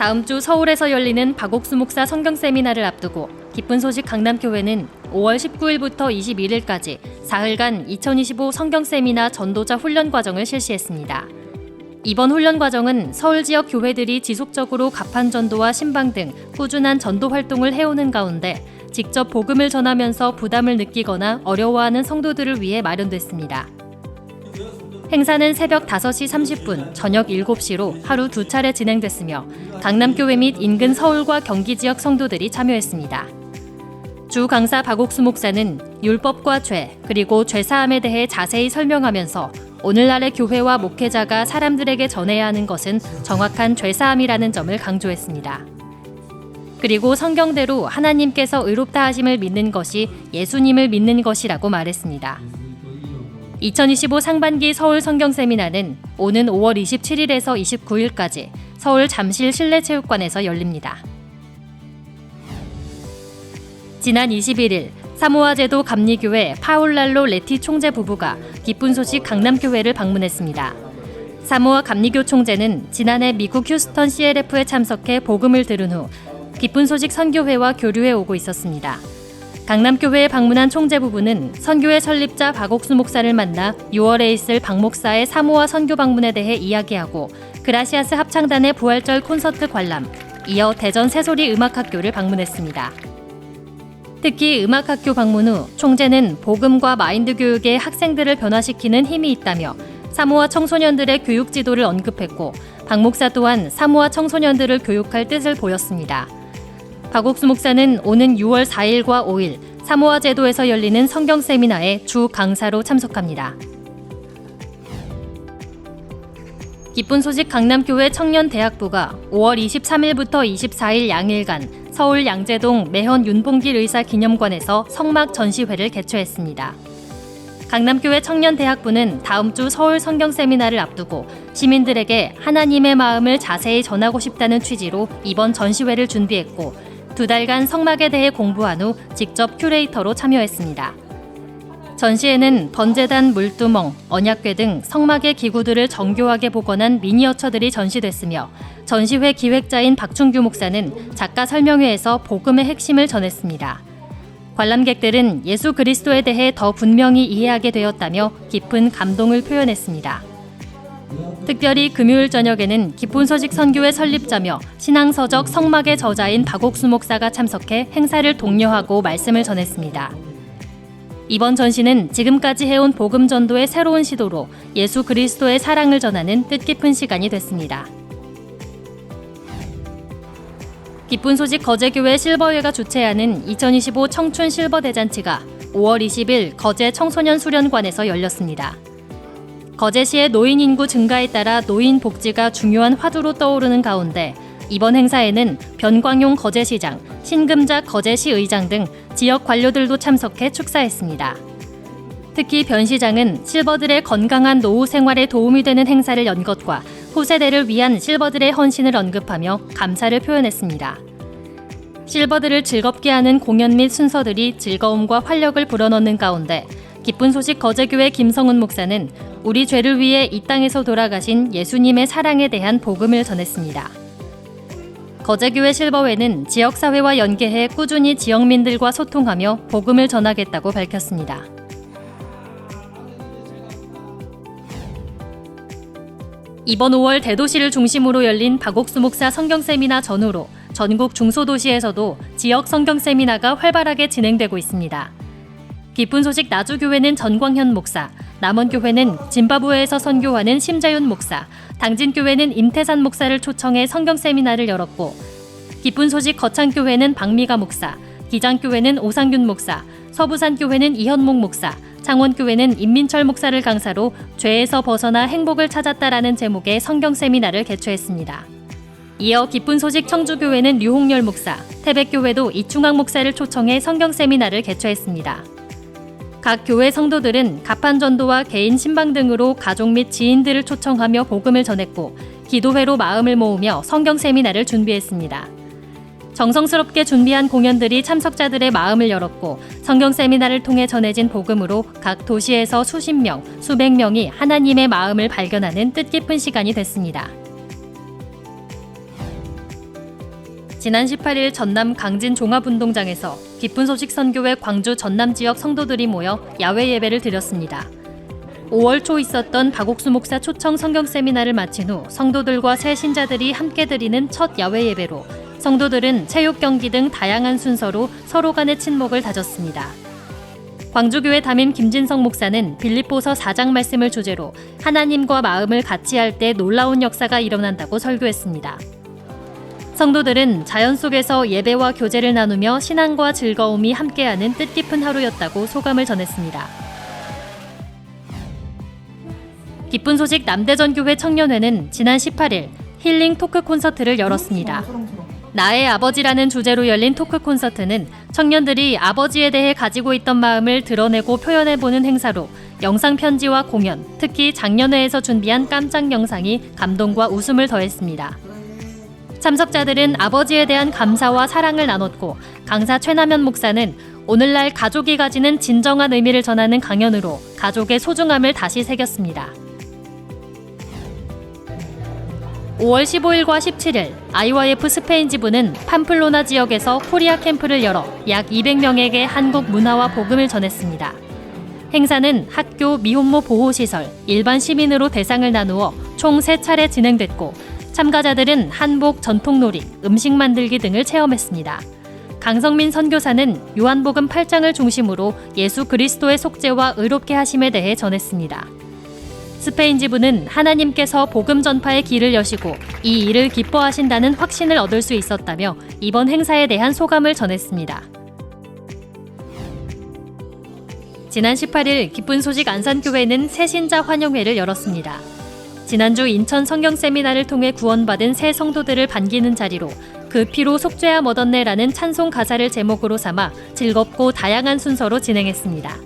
다음 주 서울에서 열리는 박옥수 목사 성경 세미나를 앞두고 기쁜 소식 강남교회는 5월 19일부터 21일까지 사흘간 2025 성경 세미나 전도자 훈련 과정을 실시했습니다. 이번 훈련 과정은 서울 지역 교회들이 지속적으로 가판 전도와 신방 등 꾸준한 전도 활동을 해오는 가운데 직접 복음을 전하면서 부담을 느끼거나 어려워하는 성도들을 위해 마련됐습니다. 행사는 새벽 5시 30분, 저녁 7시로 하루 2차례 진행됐으며 강남교회 및 인근 서울과 경기 지역 성도들이 참여했습니다. 주 강사 박옥수 목사는 율법과 죄, 그리고 죄사함에 대해 자세히 설명하면서 오늘날의 교회와 목회자가 사람들에게 전해야 하는 것은 정확한 죄사함이라는 점을 강조했습니다. 그리고 성경대로 하나님께서 의롭다 하심을 믿는 것이 예수님을 믿는 것이라고 말했습니다. 2025 상반기 서울 성경 세미나는 오는 5월 27일에서 29일까지 서울 잠실 실내체육관에서 열립니다. 지난 21일 사모아 제도 감리교회 파울랄로 레티 총재 부부가 기쁜 소식 강남교회를 방문했습니다. 사모아 감리교 총재는 지난해 미국 휴스턴 CLF에 참석해 복음을 들은 후 기쁜 소식 선교회와 교류해 오고 있었습니다. 강남교회에 방문한 총재 부부는 선교회 설립자 박옥수 목사를 만나 6월에 있을 박 목사의 사모아 선교 방문에 대해 이야기하고 그라시아스 합창단의 부활절 콘서트 관람, 이어 대전 새소리 음악학교를 방문했습니다. 특히 음악학교 방문 후 총재는 복음과 마인드 교육에 학생들을 변화시키는 힘이 있다며 사모아 청소년들의 교육 지도를 언급했고 박 목사 또한 사모아 청소년들을 교육할 뜻을 보였습니다. 박옥수 목사는 오는 6월 4일과 5일 사모아 제도에서 열리는 성경 세미나에 주 강사로 참석합니다. 기쁜 소식 강남교회 청년대학부가 5월 23일부터 24일 양일간 서울 양재동 매헌 윤봉길 의사 기념관에서 성막 전시회를 개최했습니다. 강남교회 청년대학부는 다음 주 서울 성경 세미나를 앞두고 시민들에게 하나님의 마음을 자세히 전하고 싶다는 취지로 이번 전시회를 준비했고 2달간 성막에 대해 공부한 후 직접 큐레이터로 참여했습니다. 전시회는 번제단 물두멍, 언약궤 등 성막의 기구들을 정교하게 복원한 미니어처들이 전시됐으며 전시회 기획자인 박충규 목사는 작가 설명회에서 복음의 핵심을 전했습니다. 관람객들은 예수 그리스도에 대해 더 분명히 이해하게 되었다며 깊은 감동을 표현했습니다. 특별히 금요일 저녁에는 기쁜 소식 선교회 설립자며 신앙서적 성막의 저자인 박옥수 목사가 참석해 행사를 독려하고 말씀을 전했습니다. 이번 전시는 지금까지 해온 복음 전도의 새로운 시도로 예수 그리스도의 사랑을 전하는 뜻깊은 시간이 됐습니다. 기쁜 소식 거제교회 실버회가 주최하는 2025 청춘 실버 대잔치가 5월 20일 거제 청소년 수련관에서 열렸습니다. 거제시의 노인 인구 증가에 따라 노인 복지가 중요한 화두로 떠오르는 가운데 이번 행사에는 변광용 거제시장, 신금작 거제시 의장 등 지역 관료들도 참석해 축사했습니다. 특히 변 시장은 실버들의 건강한 노후 생활에 도움이 되는 행사를 연 것과 후세대를 위한 실버들의 헌신을 언급하며 감사를 표현했습니다. 실버들을 즐겁게 하는 공연 및 순서들이 즐거움과 활력을 불어넣는 가운데 기쁜 소식 거제교회 김성훈 목사는 우리 죄를 위해 이 땅에서 돌아가신 예수님의 사랑에 대한 복음을 전했습니다. 거제교회 실버회는 지역사회와 연계해 꾸준히 지역민들과 소통하며 복음을 전하겠다고 밝혔습니다. 이번 5월 대도시를 중심으로 열린 박옥수 목사 성경 세미나 전후로 전국 중소도시에서도 지역 성경 세미나가 활발하게 진행되고 있습니다. 기쁜 소식 나주교회는 전광현 목사, 남원교회는 짐바브웨에서 선교하는 심자윤 목사, 당진교회는 임태산 목사를 초청해 성경 세미나를 열었고 기쁜 소식 거창교회는 박미가 목사, 기장교회는 오상균 목사, 서부산교회는 이현목 목사, 창원교회는 임민철 목사를 강사로 죄에서 벗어나 행복을 찾았다라는 제목의 성경 세미나를 개최했습니다. 이어 기쁜 소식 청주교회는 류홍열 목사, 태백교회도 이충학 목사를 초청해 성경 세미나를 개최했습니다. 각 교회 성도들은 가판 전도와 개인 신방 등으로 가족 및 지인들을 초청하며 복음을 전했고 기도회로 마음을 모으며 성경 세미나를 준비했습니다. 정성스럽게 준비한 공연들이 참석자들의 마음을 열었고 성경 세미나를 통해 전해진 복음으로 각 도시에서 수십 명, 수백 명이 하나님의 마음을 발견하는 뜻깊은 시간이 됐습니다. 지난 18일 전남 강진 종합운동장에서 기쁜 소식 선교회 광주 전남 지역 성도들이 모여 야외 예배를 드렸습니다. 5월 초 있었던 박옥수 목사 초청 성경 세미나를 마친 후 성도들과 새 신자들이 함께 드리는 첫 야외 예배로 성도들은 체육 경기 등 다양한 순서로 서로 간의 친목을 다졌습니다. 광주교회 담임 김진성 목사는 빌립보서 4장 말씀을 주제로 하나님과 마음을 같이 할 때 놀라운 역사가 일어난다고 설교했습니다. 성도들은 자연 속에서 예배와 교제를 나누며 신앙과 즐거움이 함께하는 뜻깊은 하루였다고 소감을 전했습니다. 기쁜 소식 남대전교회 청년회는 지난 18일 힐링 토크 콘서트를 열었습니다. 나의 아버지라는 주제로 열린 토크 콘서트는 청년들이 아버지에 대해 가지고 있던 마음을 드러내고 표현해보는 행사로 영상 편지와 공연, 특히 장년회에서 준비한 깜짝 영상이 감동과 웃음을 더했습니다. 참석자들은 아버지에 대한 감사와 사랑을 나눴고 강사 최남현 목사는 오늘날 가족이 가지는 진정한 의미를 전하는 강연으로 가족의 소중함을 다시 새겼습니다. 5월 15일과 17일 IYF 스페인 지부는 팜플로나 지역에서 코리아 캠프를 열어 약 200명에게 한국 문화와 복음을 전했습니다. 행사는 학교, 미혼모 보호시설, 일반 시민으로 대상을 나누어 총 3차례 진행됐고 참가자들은 한복, 전통놀이, 음식 만들기 등을 체험했습니다. 강성민 선교사는 요한복음 8장을 중심으로 예수 그리스도의 속죄와 의롭게 하심에 대해 전했습니다. 스페인 지부는 하나님께서 복음 전파의 길을 여시고 이 일을 기뻐하신다는 확신을 얻을 수 있었다며 이번 행사에 대한 소감을 전했습니다. 지난 18일 기쁜 소식 안산교회는 새신자 환영회를 열었습니다. 지난주 인천 성경 세미나를 통해 구원받은 새 성도들을 반기는 자리로 그 피로 속죄함 얻었네라는 찬송 가사를 제목으로 삼아 즐겁고 다양한 순서로 진행했습니다.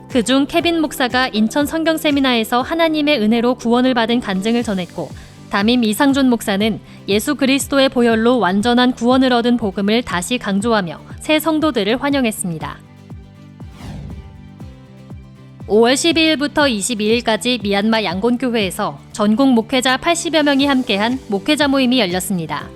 그중 케빈 목사가 인천 성경 세미나에서 하나님의 은혜로 구원을 받은 간증을 전했고 담임 이상존 목사는 예수 그리스도의 보혈로 완전한 구원을 얻은 복음을 다시 강조하며 새 성도들을 환영했습니다. 5월 12일부터 22일까지 미얀마 양곤교회에서 전국 목회자 80여 명이 함께한 목회자 모임이 열렸습니다.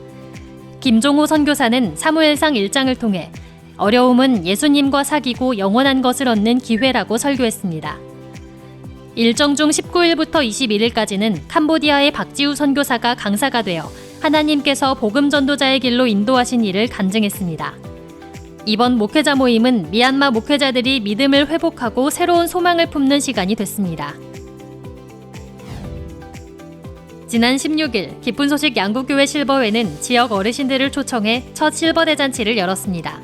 김종호 선교사는 사무엘상 1장을 통해 어려움은 예수님과 사귀고 영원한 것을 얻는 기회라고 설교했습니다. 일정 중 19일부터 21일까지는 캄보디아의 박지우 선교사가 강사가 되어 하나님께서 복음 전도자의 길로 인도하신 일을 간증했습니다. 이번 목회자 모임은 미얀마 목회자들이 믿음을 회복하고 새로운 소망을 품는 시간이 됐습니다. 지난 16일 기쁜 소식 양구교회 실버회는 지역 어르신들을 초청해 첫 실버대잔치를 열었습니다.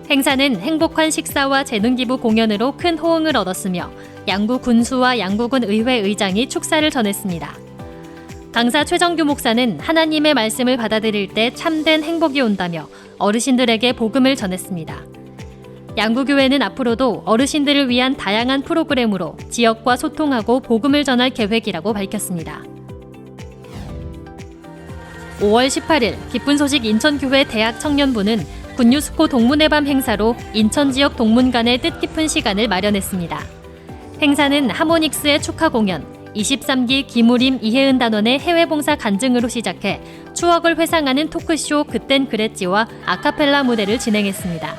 행사는 행복한 식사와 재능기부 공연으로 큰 호응을 얻었으며 양구 군수와 양구군 의회 의장이 축사를 전했습니다. 강사 최정규 목사는 하나님의 말씀을 받아들일 때 참된 행복이 온다며 어르신들에게 복음을 전했습니다. 양구교회는 앞으로도 어르신들을 위한 다양한 프로그램으로 지역과 소통하고 복음을 전할 계획이라고 밝혔습니다. 5월 18일 기쁜 소식 인천교회 대학 청년부는 굿뉴스코 동문회 밤 행사로 인천 지역 동문 간의 뜻깊은 시간을 마련했습니다. 행사는 하모닉스의 축하 공연, 23기 김우림 이혜은 단원의 해외봉사 간증으로 시작해 추억을 회상하는 토크쇼 그땐 그랬지와 아카펠라 무대를 진행했습니다.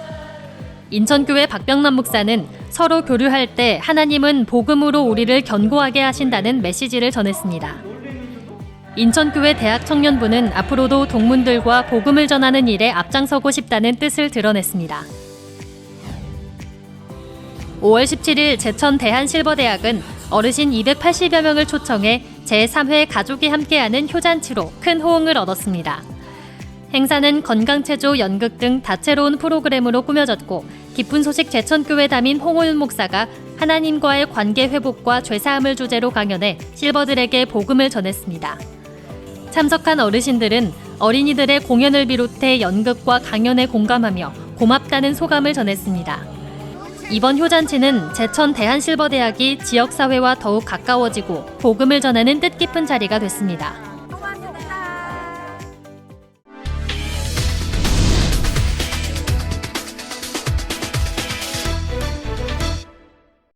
인천교회 박병남 목사는 서로 교류할 때 하나님은 복음으로 우리를 견고하게 하신다는 메시지를 전했습니다. 인천교회 대학 청년부는 앞으로도 동문들과 복음을 전하는 일에 앞장서고 싶다는 뜻을 드러냈습니다. 5월 17일 제천 대한실버대학은 어르신 280여 명을 초청해 제3회 가족이 함께하는 효잔치로 큰 호응을 얻었습니다. 행사는 건강체조, 연극 등 다채로운 프로그램으로 꾸며졌고 기쁜 소식 제천교회 담임 홍호윤 목사가 하나님과의 관계 회복과 죄사함을 주제로 강연해 실버들에게 복음을 전했습니다. 참석한 어르신들은 어린이들의 공연을 비롯해 연극과 강연에 공감하며 고맙다는 소감을 전했습니다. 이번 효잔치는 제천 대한실버대학이 지역사회와 더욱 가까워지고 복음을 전하는 뜻깊은 자리가 됐습니다.